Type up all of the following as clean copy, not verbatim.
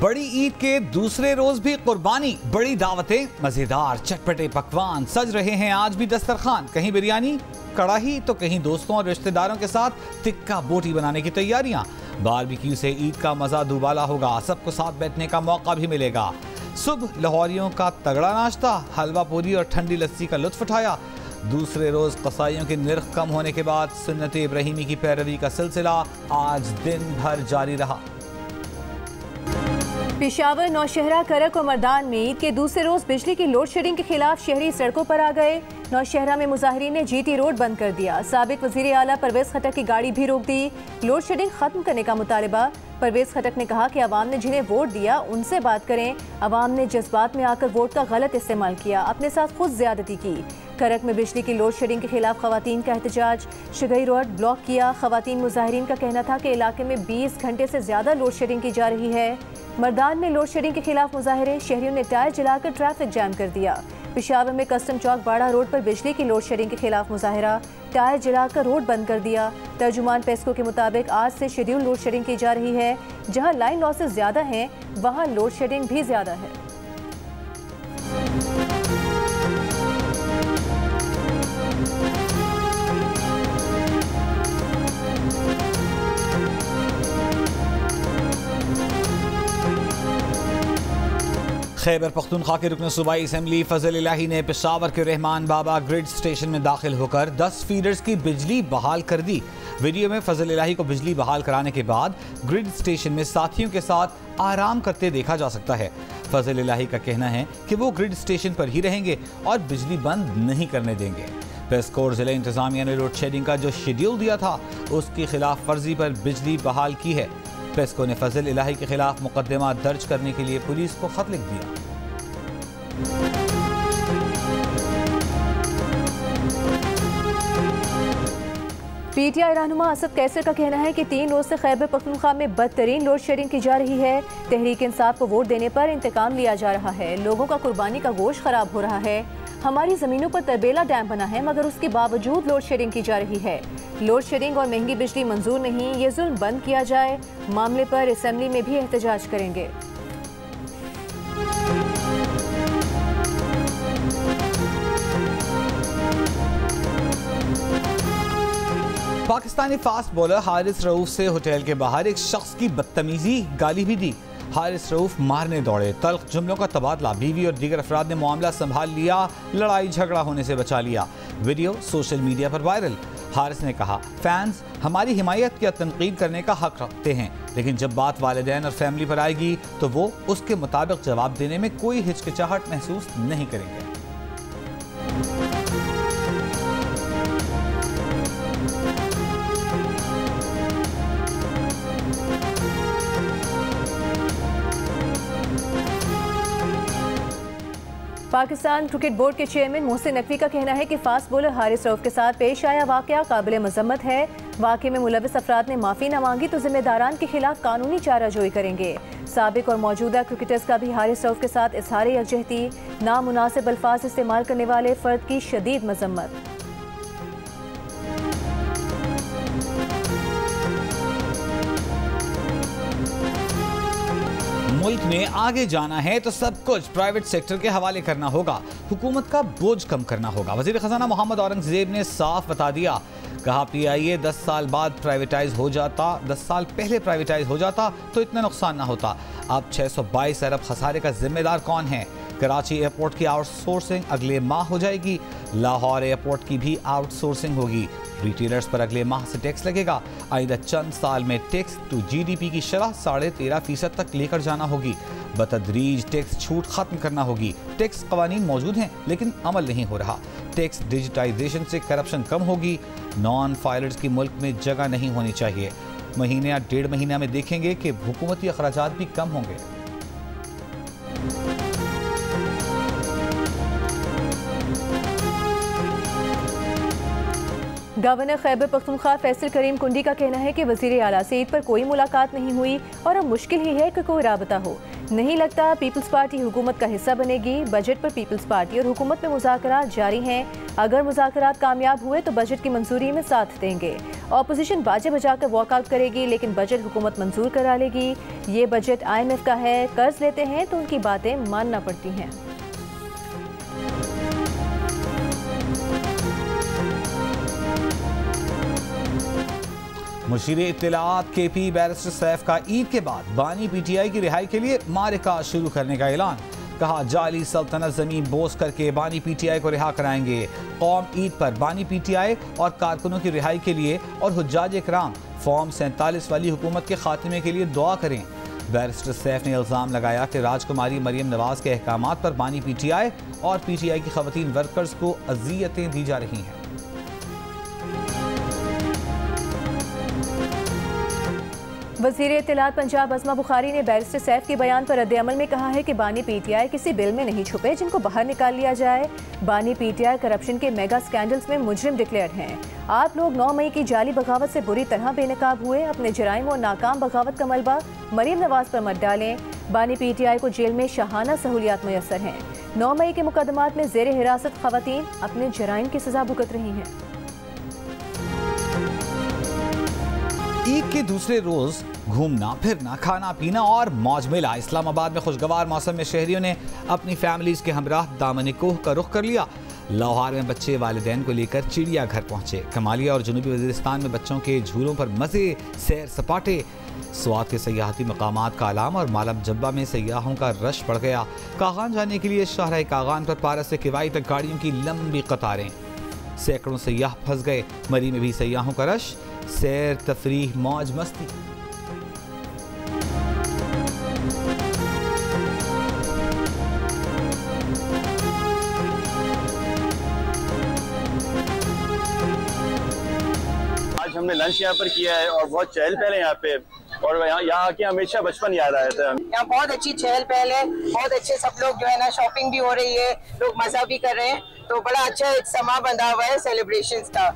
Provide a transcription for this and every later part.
बड़ी ईद के दूसरे रोज भी कुर्बानी, बड़ी दावतें, मजेदार चटपटे पकवान सज रहे हैं आज भी दस्तरखान। कहीं बिरयानी कड़ाही तो कहीं दोस्तों और रिश्तेदारों के साथ टिक्का बोटी बनाने की तैयारियां। बारबेक्यू से ईद का मजा दुबाला होगा, सबको साथ बैठने का मौका भी मिलेगा। सुबह लाहौरियों का तगड़ा नाश्ता, हलवा पूरी और ठंडी लस्सी का लुत्फ उठाया। दूसरे रोज कसाईयों के निर्ख कम होने के बाद सुन्नत इब्राहिमी की पैरवी का सिलसिला आज दिन भर जारी रहा। पेशावर, नौशहरा, करक और मर्दान में ईद के दूसरे रोज बिजली की लोड शेडिंग के खिलाफ शहरी सड़कों पर आ गए। नौशहरा में मुजाहिरीन ने जीटी रोड बंद कर दिया। साबिक वजीर आला परवेज खटक की गाड़ी भी रोक दी। लोड शेडिंग खत्म करने का मुतालबा। परवेज खटक ने कहा कि अवाम ने जिन्हें वोट दिया उनसे बात करें। अवाम ने जज्बात में आकर वोट का गलत इस्तेमाल किया, अपने साथ खुद ज्यादती की। करक में बिजली की लोड शेडिंग के खिलाफ खवातीन का एहतजाज, शगई रोड ब्लॉक किया। खवातीन मुजाहिरीन का कहना था कि इलाके में 20 घंटे से ज्यादा लोड शेडिंग की जा रही है। मर्दान में लोड शेडिंग के खिलाफ मुजाहिरे, शहरियों ने टायर जलाकर ट्रैफिक जैम कर दिया। पेशावर में कस्टम चौक बाड़ा रोड पर बिजली की लोड शेडिंग के खिलाफ मुजाहिरा, टायर जलाकर रोड बंद कर दिया। तर्जुमान पेस्को के मुताबिक आज से शेड्यूल लोड शेडिंग की जा रही है। जहां लाइन लॉसेस ज्यादा हैं वहां लोड शेडिंग भी ज्यादा है। खैबर पख्तूनख्वा के रुकन सूबाई असम्बली फजल इलाही ने पेशावर के रहमान बाबा ग्रिड स्टेशन में दाखिल होकर 10 फीडर्स की बिजली बहाल कर दी। वीडियो में फजल इलाही को बिजली बहाल कराने के बाद ग्रिड स्टेशन में साथियों के साथ आराम करते देखा जा सकता है। फजल इलाही का कहना है कि वो ग्रिड स्टेशन पर ही रहेंगे और बिजली बंद नहीं करने देंगे। पेस्कोर जिला इंतजामिया ने लोड शेडिंग का जो शेड्यूल दिया था उसकी खिलाफ वर्जी पर बिजली बहाल की है। पेस्को ने फजल इलाही के खिलाफ मुकदमा दर्ज करने के लिए पुलिस को खत लिख दिया। पीटीआई रहनुमा असद कैसर का कहना है कि 3 रोज से खैबर पख्तूनख्वा में बदतरीन लोड शेडिंग की जा रही है। तहरीक इंसाफ को वोट देने पर इंतकाम लिया जा रहा है। लोगों का कुर्बानी का गोश्त खराब हो रहा है। हमारी जमीनों पर तरबेला डैम बना है मगर उसके बावजूद लोड शेडिंग की जा रही है। लोड शेडिंग और महंगी बिजली मंजूर नहीं, ये जुल्म बंद किया जाए। मामले पर असेंबली में भी एहतजाज करेंगे। पाकिस्तानी फास्ट बॉलर हारिस रऊफ से होटल के बाहर एक शख्स की बदतमीजी गाली भी दी। हारिस रऊफ मारने दौड़े, तल्ख जुमलों का तबादला, बीवी और दीगर अफराद ने मामला संभाल लिया, लड़ाई झगड़ा होने से बचा लिया। वीडियो सोशल मीडिया पर वायरल। हारिस ने कहा, फैंस हमारी हिमायत या तनकीद करने का हक रखते हैं, लेकिन जब बात वालिदैन और फैमिली पर आएगी तो वो उसके मुताबिक जवाब देने में कोई हिचकिचाहट महसूस नहीं करेंगे। पाकिस्तान क्रिकेट बोर्ड के चेयरमैन मोहसिन नकवी का कहना है कि फास्ट बॉलर हारिस रऊफ के साथ पेश आया वाकया काबिल मजम्मत है। वाकये में मुलविस अफराद ने माफ़ी न मांगी तो जिम्मेदारान के खिलाफ कानूनी चाराजोई करेंगे। साबिक और मौजूदा क्रिकेटर्स का भी हारिस रऊफ के साथ इजहार यकजहती, नामुनासिब अल्फाज इस्तेमाल करने वाले फर्द की शदीद मजम्मत। मुल्क ने आगे जाना है तो सब कुछ प्राइवेट सेक्टर के हवाले करना होगा, हुकूमत का बोझ कम करना होगा। वजीर खजाना मोहम्मद औरंगजेब ने साफ बता दिया, कहा पीआईए 10 साल बाद प्राइवेटाइज हो जाता, 10 साल पहले प्राइवेटाइज हो जाता तो इतना नुकसान ना होता। अब 622 अरब खसारे का जिम्मेदार कौन है? कराची एयरपोर्ट की आउटसोर्सिंग अगले माह हो जाएगी। लाहौर एयरपोर्ट की भी आउटसोर्सिंग होगी। रिटेलर्स पर अगले माह से टैक्स लगेगा। आइंदा चंद साल में टैक्स टू जीडीपी की शरह 13.5% तक लेकर जाना होगी। बतदरीज टैक्स छूट खत्म करना होगी। टैक्स कवानीन मौजूद हैं लेकिन अमल नहीं हो रहा। टैक्स डिजिटाइजेशन से करप्शन कम होगी। नॉन फाइलर्स की मुल्क में जगह नहीं होनी चाहिए। महीने या 1.5 महीने में देखेंगे कि हुकूमती अखराजात भी कम होंगे। गवर्नर खैबर पख्तूनख्वा फैसल करीम कुंडी का कहना है कि वज़ीर आला से ईद पर कोई मुलाकात नहीं हुई और अब मुश्किल ही है कि कोई राबता हो। नहीं लगता पीपल्स पार्टी हुकूमत का हिस्सा बनेगी। बजट पर पीपल्स पार्टी और हुकूमत में मुज़ाकरात जारी हैं। अगर मुज़ाकरात कामयाब हुए तो बजट की मंजूरी में साथ देंगे। ऑपोजिशन बाजे बजाकर वॉकआउट करेगी लेकिन बजट हुकूमत मंजूर करा लेगी। ये बजट IMF का है, कर्ज लेते हैं तो उनकी बातें मानना पड़ती हैं। मुशीर इत्तलाआत KP बैरिस्टर सैफ का ईद के बाद बानी PTI की रिहाई के लिए मारिका शुरू करने का ऐलान। कहा जाली सल्तनत जमीन बोस करके बानी PTI को रिहा कराएंगे। कौम ईद पर बानी PTI और कारकुनों की रिहाई के लिए और हुज्जाज इकराम फॉर्म 47 वाली हुकूमत के खात्मे के लिए दुआ करें। बैरिस्टर सैफ ने इल्ज़ाम लगाया कि राजकुमारी मरियम नवाज के अहकामात पर बानी PTI और PTI की खवातीन वर्कर्स को अज़ियतें दी जा रही हैं। वज़ीर इत्तलाआत पंजाब अज़मा बुखारी ने बैरिस्टर सैफ के बयान पर रद्द-ए-अमल में कहा है कि बानी PTI किसी बिल में नहीं छुपे जिनको बाहर निकाल लिया जाए। बानी PTI करप्शन के मेगा स्कैंडल्स में मुजरिम डिक्लेयर्ड हैं। आप लोग 9 मई की जाली बगावत से बुरी तरह बेनकाब हुए। अपने जराइम और नाकाम बगावत का मलबा मरियम नवाज पर मत डालें। बानी PTI को जेल में शाहाना सहूलियात मैसर हैं। 9 मई के मुकदमात में ज़ेर हिरासत खवातीन अपने जराइम की सजा भुगत रही हैं। ईद के दूसरे रोज घूमना फिरना खाना पीना और मौज मेला। इस्लामाबाद में खुशगवार मौसम में शहरियों ने अपनी फैमिलीज के हमराह दामन कोह का रुख कर लिया। लाहौर में बच्चे वालिदैन को लेकर चिड़िया घर पहुंचे। कमालिया और जनूबी वजीरिस्तान में बच्चों के झूलों पर मजे, सैर सपाटे। स्वात के सयाहती मकामात कालाम और मालब जब्बा में सयाहों का रश बढ़ गया। कागान जाने के लिए शाहराह कागान पर पारस से किवाई तक गाड़ियों की लंबी कतारें। सैकड़ों सयाह फंस गए। मरी में भी सयाहों का रश। सैर तफरीह मौज मस्ती। आज हमने लंच यहाँ पर किया है और बहुत चहल पहल है यहाँ पे और यहाँ आके हमेशा बचपन याद आया था। यहाँ बहुत अच्छी चहल पहल है, बहुत अच्छे सब लोग जो है ना शॉपिंग भी हो रही है, लोग मजा भी कर रहे हैं, तो बड़ा अच्छा एक समा बंधा हुआ है सेलिब्रेशंस का।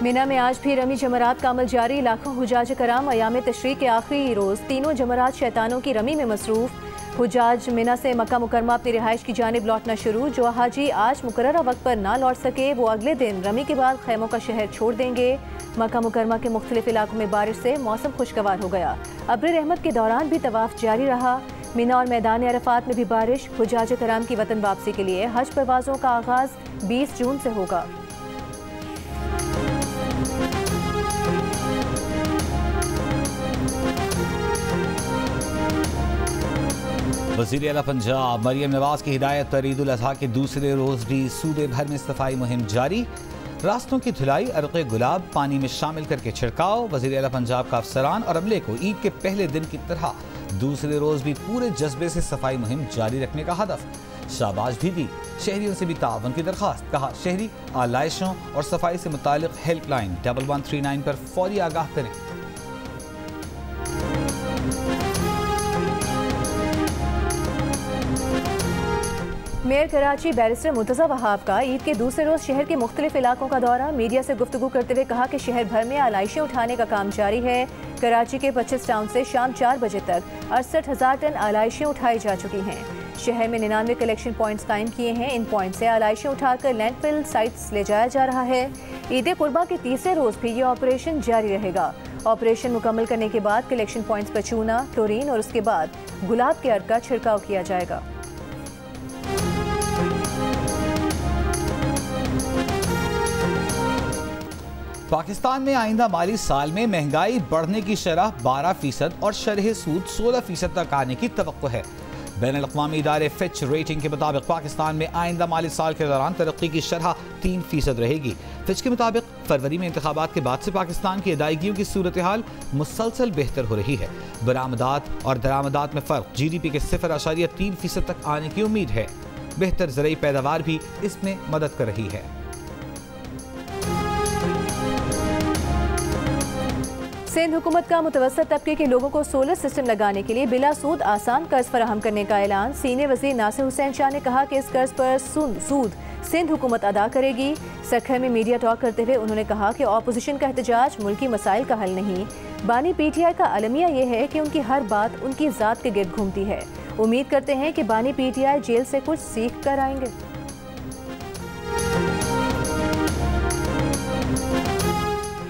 मिना में आज भी रमी जमरात का अमल जारी। लाखों हुजाज कराम अयाम तशरीक के आखिरी रोज तीनों जमरात शैतानों की रमी में मसरूफ। हुजाज मिना से मक्का मुकरमा अपनी रिहाइश की जानिब लौटना शुरू। जो हाजी आज मुकर्ररा वक्त पर ना लौट सके वो अगले दिन रमी के बाद खैमों का शहर छोड़ देंगे। मक्का मुकरमा के मुख्तलिफ इलाकों में बारिश से मौसम खुशगवार हो गया। अब्र रहमत के दौरान भी तवाफ जारी रहा। मिना और मैदान अरफात में भी बारिश। हुजाज कराम की वतन वापसी के लिए हज परवाज़ों का आगाज 20 जून से होगा। वज़ीर आला पंजाब मरियम नवाज की हिदायत पर ईद उल अज़हा के दूसरे रोज भी सूबे भर में सफाई मुहिम जारी। रास्तों की धुलाई, अरक़े गुलाब पानी में शामिल करके छिड़काव। वज़ीर आला पंजाब का अफसरान और अमले को ईद के पहले दिन की तरह दूसरे रोज भी पूरे जज्बे से सफाई मुहिम जारी रखने का हदफ। शाबाश भी दी। शहरियों से भी तावन की दरख्वास्त। कहा शहरी आलाइशों और सफाई से मुतालिक हेल्पलाइन 1139 पर फौरी आगाह करें। मेयर कराची बैरिस्टर मुर्तज़ा वहाब का ईद के दूसरे रोज शहर के मुख्तलिफ इलाकों का दौरा। मीडिया से गुफ्तगू करते हुए कहा कि शहर भर में आलाइशें उठाने का काम जारी है। कराची के 25 टाउन से शाम 4 बजे तक 68,000 टन आलाइशें उठाई जा चुकी हैं। शहर में 99 कलेक्शन पॉइंट्स कायम किए हैं। इन पॉइंट से आलाइशें उठाकर लैंडफिल साइट्स ले जाया जा रहा है। ईद कुर्बा के तीसरे रोज भी ये ऑपरेशन जारी रहेगा। ऑपरेशन मुकम्मल करने के बाद कलेक्शन पॉइंट्स पर चूना, क्लोरीन और उसके बाद गुलाब के अर्क का छिड़काव किया जाएगा। पाकिस्तान में आइंदा माली साल में महंगाई बढ़ने की शरह 12% और शरह सूद 16% तक आने की तवक्को है। बैनुल-अक़वामी इदारे फिच रेटिंग के मुताबिक पाकिस्तान में आइंदा माली साल के दौरान तरक्की की शरह 3% रहेगी। फिच के मुताबिक फरवरी में इंतखाबात के बाद से पाकिस्तान की अदायगियों की सूरत हाल मुसलसल बेहतर हो रही है। बरामदात और दरामदात में फ़र्क GDP के 0.3% तक आने की उम्मीद है। बेहतर ज़रूरी पैदावार भी इसमें मदद कर रही है। सिंध हुकूमत का मुतवस्सित तबके के लोगों को सोलर सिस्टम लगाने के लिए बिला सूद आसान कर्ज फराहम करने का ऐलान। सीनियर वज़ीर नासिर हुसैन शाह ने कहा कि इस कर्ज पर सूद सिंध हुकूमत अदा करेगी। सरखर में मीडिया टॉक करते हुए उन्होंने कहा कि ऑपोजिशन का एहतजाज मुल्की मसाइल का हल नहीं। बानी PTI का अलमिया ये है कि उनकी हर बात उनकी ज़ात के गिर्द घूमती है। उम्मीद करते हैं कि बानी PTI जेल से कुछ सीख कर आएंगे।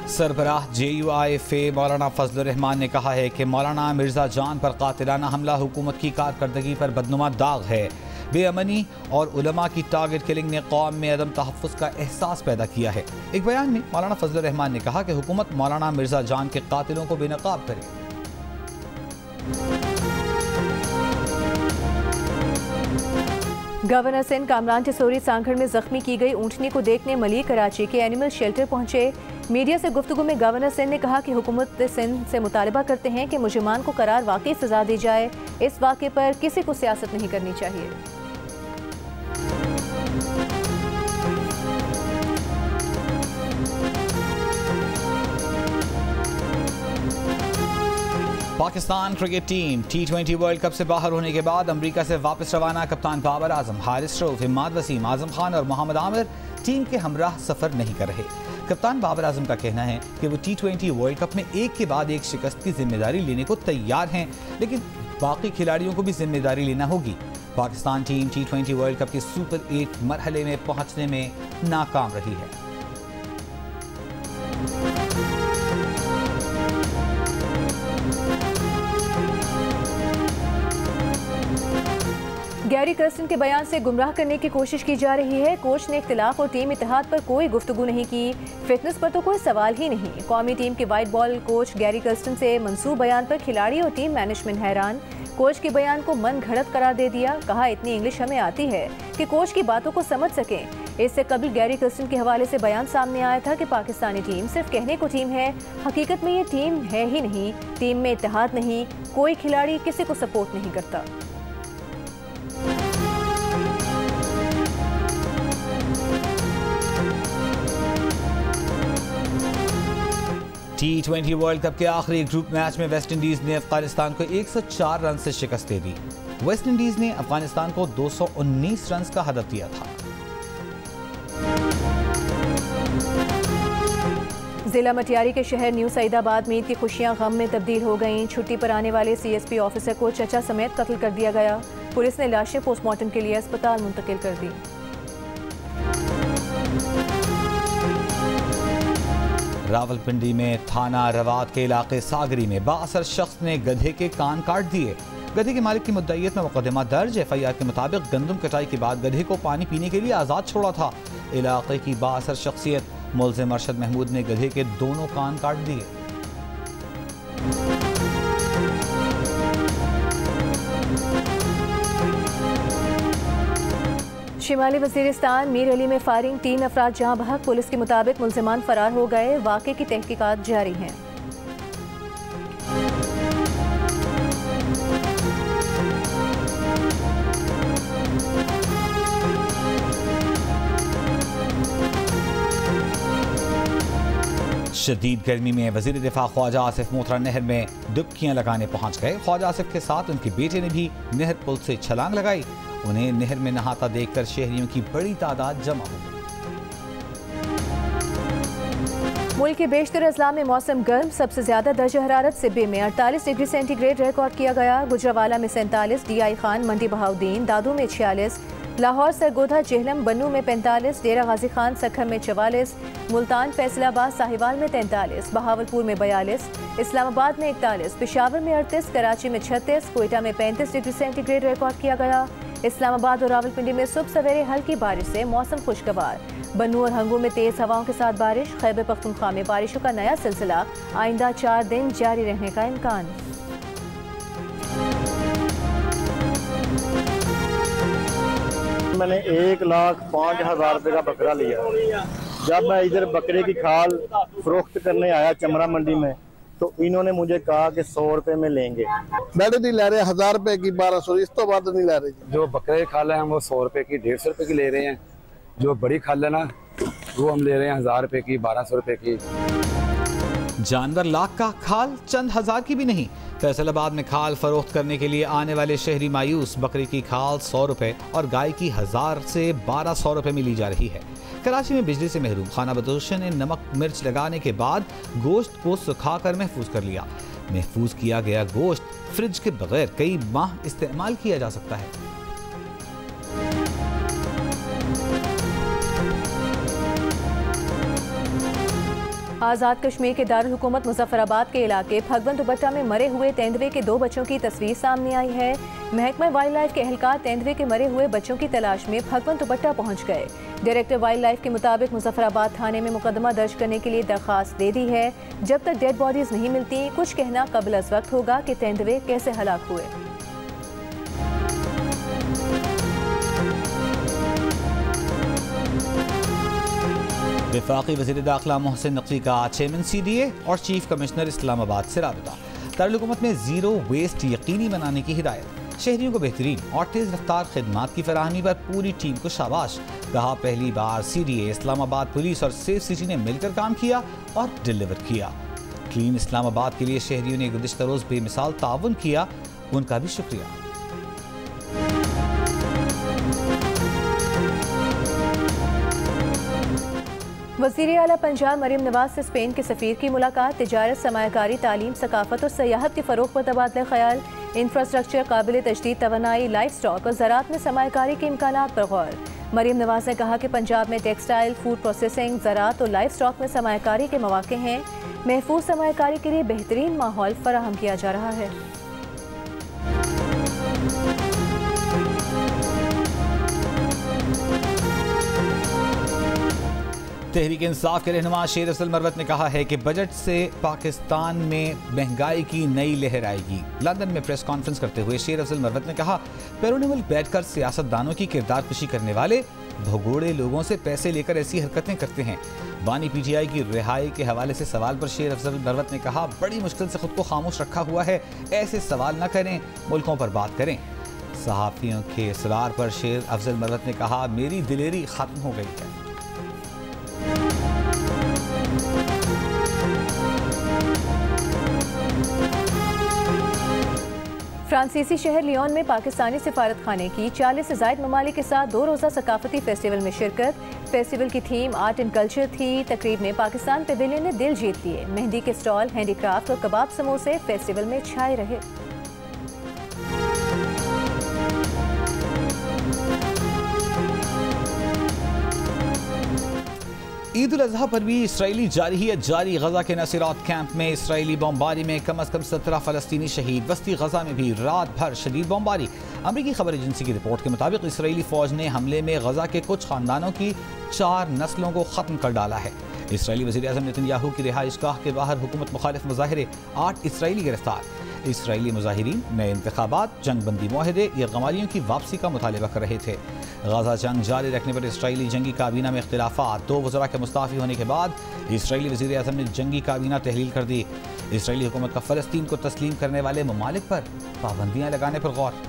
सरबराह JUIFA मौलाना फजलुर रहमान ने कहा है कि मौलाना मिर्जा जान पर कातिलाना हमला हुकूमत की कारकर्दगी पर बदनुमा दाग है। बेअमनी और उलमा की टारगेट किलिंग ने कौम में अदम तहफ़्फ़ुज़ का एहसास पैदा किया है। एक बयान में मौलाना फजलुर रहमान ने कहा कि हुकूमत मौलाना मिर्जा जान के कातिलों को बेनकाब करे। गवर्नर सिंध कामरान टिसोरी सांगड़ में जख्मी की गई ऊँटनी को देखने मलिक कराची के एनिमल शेल्टर पहुंचे। मीडिया से गुफ्तगू में गवर्नर सिंध ने कहा कि हुकूमत सिंध से मुतालबा करते हैं कि मुजरिमान को करार वाकई सजा दी जाए। इस वाक़े पर किसी को सियासत नहीं करनी चाहिए। Pakistan cricket team T20 world cup से बाहर होने के बाद अमेरिका से वापस रवाना। कप्तान बाबर आजम, हारिस रऊफ, इमाद वसीम, आजम खान और मोहम्मद आमिर टीम के हमराह सफर नहीं कर रहे। कप्तान बाबर आजम का कहना है कि वो T20 वर्ल्ड कप में एक के बाद एक शिकस्त की जिम्मेदारी लेने को तैयार हैं, लेकिन बाकी खिलाड़ियों को भी जिम्मेदारी लेना होगी। Pakistan team T20 world cup के सुपर 8 मरहले में पहुंचने में नाकाम रही है। गैरी कर्स्टन के बयान से गुमराह करने की कोशिश की जा रही है। कोच ने इख्तिलाफ और टीम इत्तेहाद पर कोई गुफ्तगू नहीं की। फिटनेस पर तो कोई सवाल ही नहीं। कौमी टीम के white ball coach Gary Kirsten से मंसूब बयान पर खिलाड़ी और टीम मैनेजमेंट हैरान। कोच के बयान को मन घड़त करार दे दिया। कहा इतनी इंग्लिश हमें आती है कि कोच की बातों को समझ सकें। इससे कबल गैरी कर्स्टन के हवाले से बयान सामने आया था कि पाकिस्तानी टीम सिर्फ कहने को टीम है, हकीकत में ये टीम है ही नहीं। टीम में इत्तेहाद नहीं, कोई खिलाड़ी किसी को सपोर्ट नहीं करता। T20 वर्ल्ड कप के आखिरी ग्रुप मैच में वेस्ट इंडीज ने अफगानिस्तान को 104 रन से शिकस्त दे दी। वेस्ट इंडीज ने अफगानिस्तान को 219 रन का हदफ दिया था। जिला मटियारी के शहर न्यू सईदाबाद में ईद की खुशियां गम में तब्दील हो गईं। छुट्टी पर आने वाले CSP ऑफिसर को चचा समेत कत्ल कर दिया गया। पुलिस ने लाशें पोस्टमार्टम के लिए अस्पताल मुंतकिल कर दी। रावलपिंडी में थाना रवात के इलाके सागरी में बाअसर शख्स ने गधे के कान काट दिए। गधे के मालिक की मुद्दईयत में मुकदमा दर्ज। FIR के मुताबिक गंदम कटाई के बाद गधे को पानी पीने के लिए आज़ाद छोड़ा था। इलाके की बाअसर शख्सियत मुल्ज़िम अरशद महमूद ने गधे के दोनों कान काट दिए। शिमाली वज़ीरिस्तान मीर अली में फायरिंग, 3 अफराद जहां बहक। पुलिस के मुताबिक मुल्ज़िमान फरार हो गए। वाक़े की तहकीकात जारी हैं। शदीद गर्मी में वज़ीर दिफा ख्वाजा आसिफ मोतरा नहर में डुबकियां लगाने पहुंच गए। ख्वाजा आसिफ के साथ उनके बेटे ने भी नहर पुल से छलांग लगाई। उन्हें नहर में नहाता देखकर शहरियों की बड़ी तादाद जमा हो गई। मुल्क के बेशतर अजला में मौसम गर्म। सबसे ज्यादा दर्जा हरारत सिब्बे में 48 डिग्री सेंटीग्रेड रिकॉर्ड किया गया। गुजरावाला में 47, DI खान, मंडी बहाउद्दीन, दादू में 46, लाहौर, सरगोधा, जेहलम, बन्नू में 45, डेरा गाजी खान, सखर में 44, मुल्तान, फैसलाबाद, साहिवाल में 43, बहावलपुर में 42, इस्लामाबाद में 41, पेशावर में 38, कराची में 36, कोयटा में 35 डिग्री सेंटीग्रेड रिकॉर्ड किया गया। इस्लामाबाद और रावलपिंडी में सुबह सवेरे हल्की बारिश से मौसम खुशगवार। बन्नू और हंगू में तेज हवाओं के साथ बारिश। खैबर पख्तूनख्वा में बारिशों का नया सिलसिला आइंदा 4 दिन जारी रहने का इम्कान। मैंने 1,05,000 रुपए का बकरा लिया। जब मैं इधर बकरे की खाल फरोख्त करने आया चमरा मंडी में, तो इन्होंने मुझे कहा कि 100 रुपए में लेंगे। बैठे नहीं ले रहे, 1000 रुपए की, 1200, इस तो बाद नहीं ले रहे। जो बकरे की खाल है हम वो 100 रुपए की, 150 रुपए की ले रहे हैं। जो बड़ी खाल है ना वो हम ले रहे हैं 1000 रुपए की, 1200 रुपए की। जानवर लाख का, खाल चंद हजार की भी नहीं। फैसलाबाद में खाल फरोख्त करने के लिए आने वाले शहरी मायूस। बकरी की खाल 100 रुपए और गाय की 1000 से 1200 रुपए में ली जा रही है। कराची में बिजली से महरूम खाना बदोशों ने नमक मिर्च लगाने के बाद गोश्त को सुखाकर महफूज कर लिया। महफूज किया गया गोश्त फ्रिज के बगैर कई माह इस्तेमाल किया जा सकता है। आज़ाद कश्मीर के दारुल हुकूमत मुजफ्फराबाद के इलाके भगवन दुपट्टा में मरे हुए तेंदुए के 2 बच्चों की तस्वीर सामने आई है। महकमा वाइल्ड लाइफ के एहलकार तेंदुए के मरे हुए बच्चों की तलाश में भगवन दुपट्टा पहुंच गए। डायरेक्टर वाइल्ड लाइफ के मुताबिक मुजफ्फराबाद थाने में मुकदमा दर्ज करने के लिए दरख्वास्त दे दी है। जब तक डेड बॉडीज नहीं मिलती कुछ कहना कबल अज़ वक्त होगा कि तेंदुए कैसे हलाक हुए। वफाकी वज़ीर दाखिला मोहसिन नकवी का चेयरमैन CDA और चीफ कमिश्नर इस्लामाबाद से राबिता। दारुल हुकूमत में जीरो वेस्ट यकीनी बनाने की हिदायत। शहरियों को बेहतरीन और तेज़ रफ्तार खिदमात की फराहमी पर पूरी टीम को शाबाश। कहा पहली बार CDA, इस्लामाबाद पुलिस और सेफ सिटी ने मिलकर काम किया और डिलीवर किया। क्लीन इस्लामाबाद के लिए शहरियों ने गुज़िश्ता रोज़ बेमिसाल ताउन किया, उनका भी शुक्रिया। वज़ीर आला पंजाब मरीम नवाज से स्पेन के सफ़ीर की मुलाकात। तिजारत, सरमायाकारी, तालीम, सकाफत और सयाहत के फ़रोग़ पर तबादला ख्याल। इंफ्रास्ट्रक्चर, काबिल तजदीद तवानाई, लाइफ स्टॉक और ज़राअत में सरमायाकारी के इम्कानात पर गौर। मरीम नवाज ने कहा कि पंजाब में टेक्सटाइल, फूड प्रोसेसिंग, ज़राअत और लाइफ स्टॉक में सरमायाकारी के मौक़े हैं। महफूज सरमायाकारी के लिए बेहतरीन माहौल फराहम किया जा रहा है। तहरीक इंसाफ के रहनुमा शेर अफजल मरवत ने कहा है कि बजट से पाकिस्तान में महंगाई की नई लहर आएगी। लंदन में प्रेस कॉन्फ्रेंस करते हुए शेर अफजल मरवत ने कहा, बैरून मुल्क बैठकर सियासतदानों की किरदारकशी करने वाले भगोड़े लोगों से पैसे लेकर ऐसी हरकतें करते हैं। बानी PTI की रिहाई के हवाले से सवाल पर शेर अफजल मरवत ने कहा, बड़ी मुश्किल से खुद को खामोश रखा हुआ है, ऐसे सवाल न करें, मुल्कों पर बात करें। सहाफ़ियों के इसरार पर शेर अफजल मरवत ने कहा, मेरी दिलेरी खत्म हो गई है। फ्रांसीसी शहर लियोन में पाकिस्तानी सिफारत खाने की 40 से ज़ायद ममालिक के साथ 2 रोज़ा सकाफती फेस्टिवल में शिरकत। फेस्टिवल की थीम आर्ट एंड कल्चर थी। तकरीब में पाकिस्तान पेविलियन ने दिल जीत लिए। मेहंदी के स्टॉल, हैंडीक्राफ्ट और कबाब समोसे फेस्टिवल में छाए रहे। ईद उल अज़हा पर भी इसराइली जारहियत जारी। गजा के नसीरात कैंप में इसराइली बमबारी में कम अज़ कम 17 फ़लस्तीनी शहीद। वस्ती गजा में भी रात भर शदीद बमबारी। अमरीकी खबर एजेंसी की रिपोर्ट के मुताबिक इसराइली फ़ौज ने हमले में गजा के कुछ ख़ानदानों की 4 नस्लों को ख़त्म कर डाला है। इसराइली वज़ीर आज़म नेतन्याहू की रिहाइशगाह के बाहर हुकूमत मुखालिफ मुज़ाहिरे, 8 इसराइली गिरफ्तार। इसराइली मुज़ाहिरीन नए इंतखाबात, जंगबंदी मुआहदे या गमारियों की वापसी का मुतालबा कर रहे थे। गाज़ा जंग जारी रखने पर इसराइली जंगी काबीना में इख्तिलाफात। 2 वज़रा के मुस्ताफ़ी होने के बाद इसराइली वज़ीर आज़म ने जंगी काबीना तहलील कर दी। इसराइली हुकूमत का फ़लस्तीन को तस्लीम करने वाले ममालिक पर पाबंदियाँ लगाने पर गौर।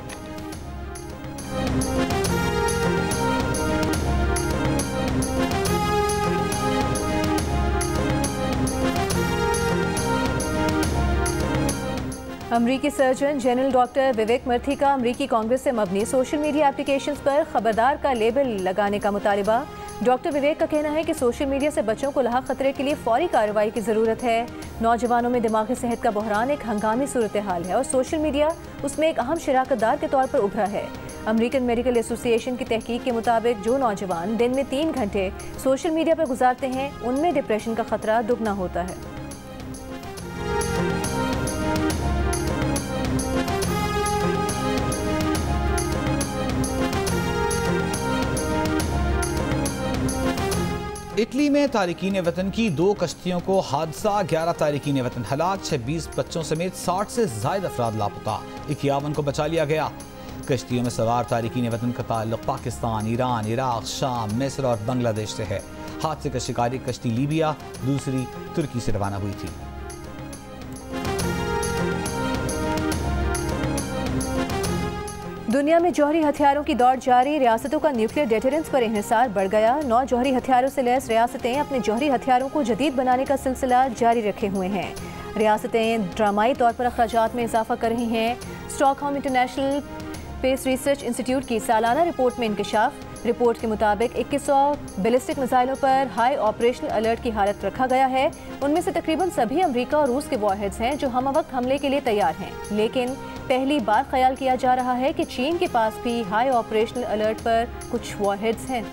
अमरीकी सर्जन जनरल डॉक्टर विवेक मर्थी का अमरीकी कांग्रेस से मबनी सोशल मीडिया एप्लीकेशंस पर खबरदार का लेबल लगाने का मुतालिबा। डॉक्टर विवेक का कहना है कि सोशल मीडिया से बच्चों को लाहक खतरे के लिए फौरी कार्रवाई की ज़रूरत है। नौजवानों में दिमागी सेहत का बहरान एक हंगामी सूरत हाल है और सोशल मीडिया उसमें एक अहम शराकतदार के तौर पर उभरा है। अमेरिकन मेडिकल एसोसिएशन की तहकीक के मुताबिक जो नौजवान दिन में 3 घंटे सोशल मीडिया पर गुजारते हैं उनमें डिप्रेशन का खतरा दुगना होता है। इटली में तारिकीन वतन की 2 कश्तियों को हादसा, 11 तारिकीन वतन हलाक, 26 बच्चों समेत 60 से ज़ायद अफराद लापता, 51 को बचा लिया गया। कश्तियों में सवार तारिकीन वतन का ताल्लुक पाकिस्तान, ईरान, इराक, शाम, मिस्र और बांग्लादेश से है। हादसे का शिकार एक कश्ती लीबिया, दूसरी तुर्की से रवाना हुई थी। दुनिया में जौहरी हथियारों की दौड़ जारी, रियासतों का न्यूक्लियर डेटरेंस पर इन्हिसार बढ़ गया। 9 जौहरी हथियारों से लैस रियासतें अपने जौहरी हथियारों को जदीद बनाने का सिलसिला जारी रखे हुए हैं। रियासतें ड्रामाई तौर पर अखराजात में इजाफा कर रही हैं। Stockholm international space research institute की सालाना रिपोर्ट में इंकशाफ। रिपोर्ट के मुताबिक 2100 बैलिस्टिक मिसाइलों पर हाई ऑपरेशनल अलर्ट की हालत रखा गया है। उनमें से तकरीबन सभी अमेरिका और रूस के वॉरहेड्स हैं जो हमवक्त हमले के लिए तैयार हैं। लेकिन पहली बार ख्याल किया जा रहा है कि चीन के पास भी हाई ऑपरेशनल अलर्ट पर कुछ वॉरहेड्स हैं।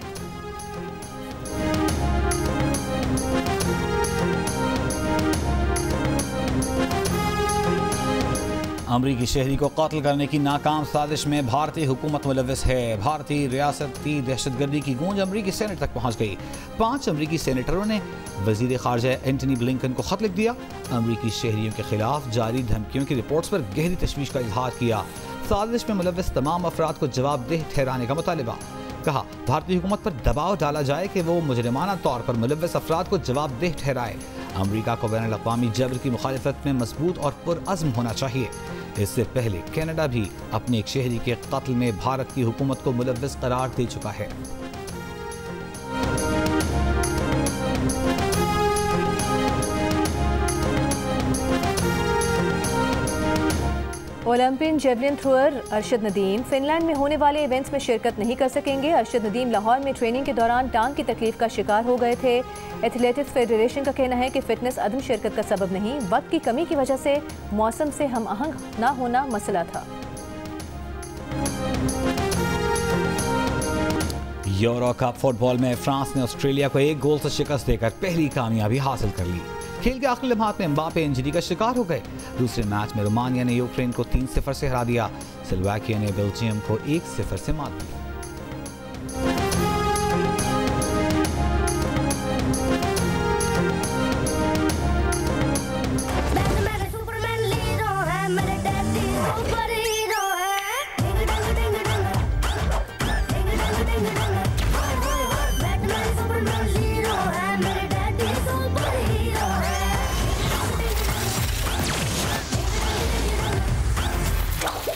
अमरीकी शहरी को कत्ल करने की नाकाम साजिश में भारतीय हुकूमत मुलव्वस है। भारतीय रियासती दहशतगर्दी की गूंज अमरीकी सेनेट तक पहुंच गई। 5 अमरीकी सेनेटरों ने वजीर खारजा एंटनी ब्लिंकन को खत लिख दिया। अमरीकी शहरियों के खिलाफ जारी धमकियों की रिपोर्ट्स पर गहरी तशवीश का इजहार किया। साजिश में मुलव्वस तमाम अफराद को जवाबदेह ठहराने का मुतालिबा। कहा, भारतीय हुकूमत पर दबाव डाला जाए कि वो मुजरिमाना तौर पर मुलव्वस अफराद को जवाबदेह ठहराए। अमरीका को बैनुल अक़वामी जबर की मुखालिफत में मजबूत और पुरअज़्म होना चाहिए। इससे पहले कनाडा भी अपने एक शहरी के कत्ल में भारत की हुकूमत को मुलव्वस करार दे चुका है। Olympian javelin thrower Arshad Nadeem Finland में होने वाले इवेंट्स में शिरकत नहीं कर सकेंगे। अरशद नदीम लाहौर में ट्रेनिंग के दौरान टांग की तकलीफ का शिकार हो गए थे। एथलेटिक्स फेडरेशन का कहना है कि फिटनेस अदम शिरकत का सबब नहीं, वक्त की कमी की वजह से मौसम से हम आहंग न होना मसला था। यूरो कप फुटबॉल में फ्रांस ने ऑस्ट्रेलिया को 1 गोल से शिकस्त देकर पहली कामयाबी हासिल कर ली। खेल के आखिरी लम्हात में एम्बापे इंजरी का शिकार हो गए। दूसरे मैच में रोमानिया ने यूक्रेन को 3-0 से हरा दिया। स्लोवाकिया ने बेल्जियम को 1-0 से मात दी।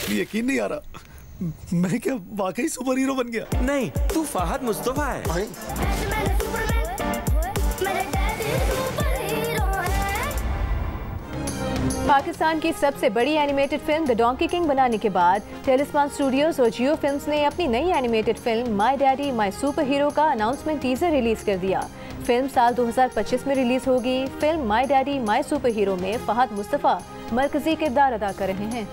यकीन नहीं आ रहा, मैं क्या वाकई सुपर हीरो बन गया? नहीं, तू फहद मुस्तफा है। पाकिस्तान की सबसे बड़ी animated film the donkey king बनाने के बाद टेलिस्मान स्टूडियोज और जियो फिल्म्स ने अपनी नई animated film my daddy my super hero का अनाउंसमेंट टीजर रिलीज कर दिया। फिल्म साल 2025 में रिलीज होगी। Film my daddy my super hero में फहद मुस्तफा मरकजी किरदार अदा कर रहे हैं।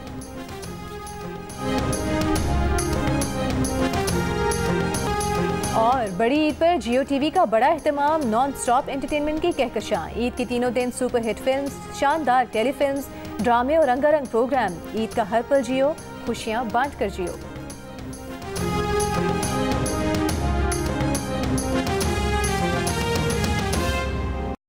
और बड़ी ईद पर जियो टीवी का बड़ा एहतमाम, नॉन स्टॉप एंटरटेनमेंट की कहकशां। ईद के तीनों दिन सुपर हिट फिल्म्स, शानदार टेलीफिल्म्स, ड्रामे और रंगारंग प्रोग्राम। ईद का हर पल जियो, खुशियां बांट कर जियो।